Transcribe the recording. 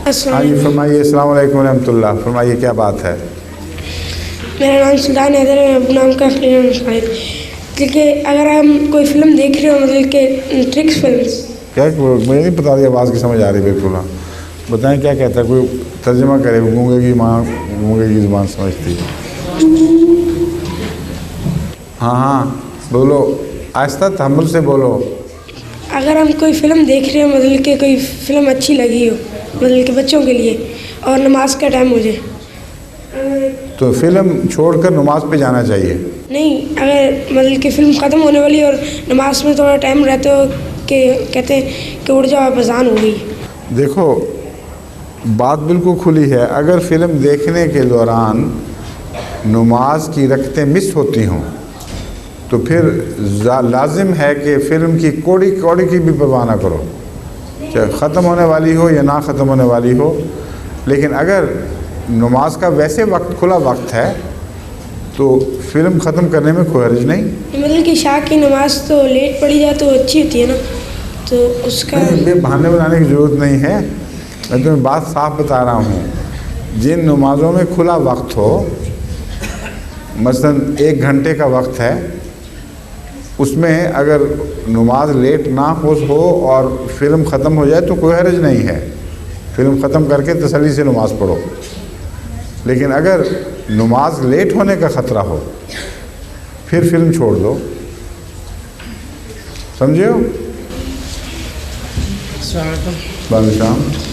हाँ जी, फरमाइए। अस्सलाम वालेकुम रहमतुल्लाह। फरमाइए क्या बात है। मेरा नाम सुल्तान हैदर है, अपने नाम का शाहिद। देखिए, अगर हम कोई फिल्म देख रहे हो, मतलब कि ट्रिक्स फिल्म, क्या मुझे नहीं पता, आवाज़ की समझ आ रही बिल्कुल। हाँ बताएं क्या कहता है, कोई तर्जुमा करे। गूंगे की माँ गूंगे की ज़ुबान समझती है। हाँ हाँ बोलो, आहिस्ता तहम्मुल से बोलो। अगर हम कोई फिल्म देख रहे हो, मतलब कि कोई फिल्म अच्छी लगी हो, मतलब कि बच्चों के लिए, और नमाज का टाइम हो जाए, तो फिल्म छोड़कर नमाज पे जाना चाहिए। नहीं, अगर मतलब कि फिल्म ख़त्म होने वाली और नमाज में थोड़ा टाइम रहते हो कि कहते हैं कि उठ जाओ, आप अज़ान हो गई। देखो बात बिल्कुल खुली है। अगर फिल्म देखने के दौरान नमाज की रकतें मिस होती हों तो फिर लाजिम है कि फ़िल्म की कौड़ी कौड़ी की भी परवाह ना करो, चाहे ख़त्म होने वाली हो या ना ख़त्म होने वाली हो। लेकिन अगर नमाज का वैसे वक्त खुला वक्त है तो फ़िल्म ख़त्म करने में कोई हर्ज नहीं। मतलब कि शाह की नमाज तो लेट पड़ी जाए तो अच्छी होती है ना, तो उसका ये बहाने बनाने की ज़रूरत नहीं है। मैं तुम्हें बात साफ बता रहा हूँ। जिन नमाज़ों में खुला वक्त हो, मसलन 1 घंटे का वक्त है, उसमें अगर नमाज लेट ना हो और फ़िल्म ख़त्म हो जाए तो कोई हर्ज नहीं है। फ़िल्म ख़त्म करके तसल्ली से नमाज़ पढ़ो। लेकिन अगर नमाज लेट होने का ख़तरा हो फिर फ़िल्म छोड़ दो। समझे हो? अस्सलाम वालेकुम। वालेकुम।